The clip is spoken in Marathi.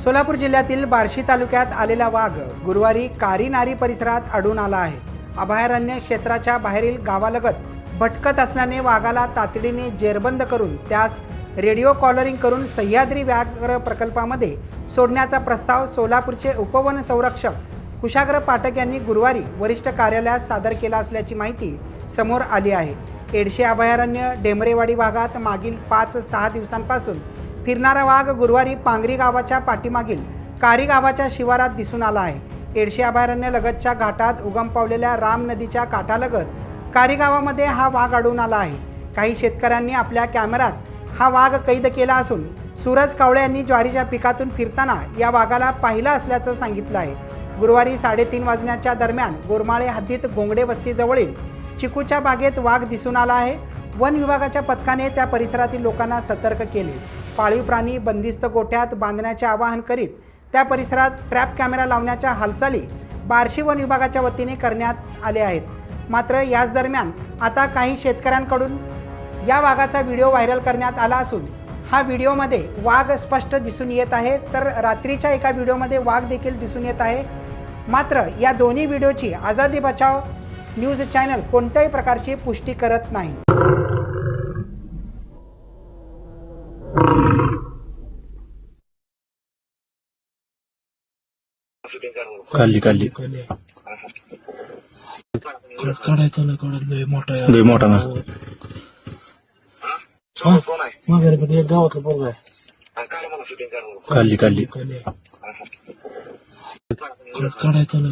सोलापूर जिल्ह्यातील बार्शी तालुक्यात आलेला वाघ गुरुवारी कारीनारी परिसरात आढळून आला आहे। अभयारण्य क्षेत्राच्या बाहेरील गावालगत भटकत असल्याने वाघाला तातडीने जेरबंद करून त्यास रेडिओ कॉलरिंग करून सह्याद्री व्याघ्र प्रकल्पामध्ये सोडण्याचा प्रस्ताव सोलापूरचे उपवन संरक्षक कुशाग्र पाठक यांनी गुरुवारी वरिष्ठ कार्यालयात सादर केला असल्याची माहिती समोर आली आहे। एडशे अभयारण्य डेमरेवाडी भागात मागील 5-6 दिवसांपासून फिरणारा वाघ गुरुवारी पांगरी गावाच्या पाठीमागील कारी गावाच्या शिवारात दिसून आला आहे। एडशे अभयारण्य लगतच्या घाटात उगम पावलेल्या राम नदीच्या काठालगत कारी गावामध्ये हा वाघ आढळून आला आहे। काही शेतकऱ्यांनी आपल्या कॅमेऱ्यात हा वाघ कैद केला असून सूरज कावळे यांनी ज्वारीच्या पिकातून फिरताना या वाघाला पाहिलं असल्याचं सांगितलं आहे। गुरुवारी 3:30 वाजण्याच्या दरम्यान गोरमाळे हद्दीत गोंगडे वस्तीजवळील चिकूच्या बागेत वाघ दिसून आला आहे। वन विभागाच्या पथकाने त्या परिसरातील लोकांना सतर्क केले। पाळीव प्राणी बंदिस्त गोठ्यात बांधण्याचे आवाहन करीत त्या परिसरात ट्रॅप कॅमेरा लावण्याच्या हालचाली बार्शी वन विभागाच्या वतीने करण्यात आले आहेत। मात्र याच दरम्यान आता काही शेतकऱ्यांकडून या वाघाचा व्हिडिओ व्हायरल करण्यात आला असून हा व्हिडिओमध्ये वाघ स्पष्ट दिसून येत आहे, तर रात्रीच्या एका व्हिडिओमध्ये वाघ देखील दिसून येत आहे। मात्र या दोन्ही व्हिडिओची आझादी बचाव न्यूज चॅनल कोणत्याही प्रकारची पुष्टी करत नाही। काढली काढायचं ना लय मोठा लय मोठा ना माघारी एक गावातलं पोरगा आहे काढली काढायचं ना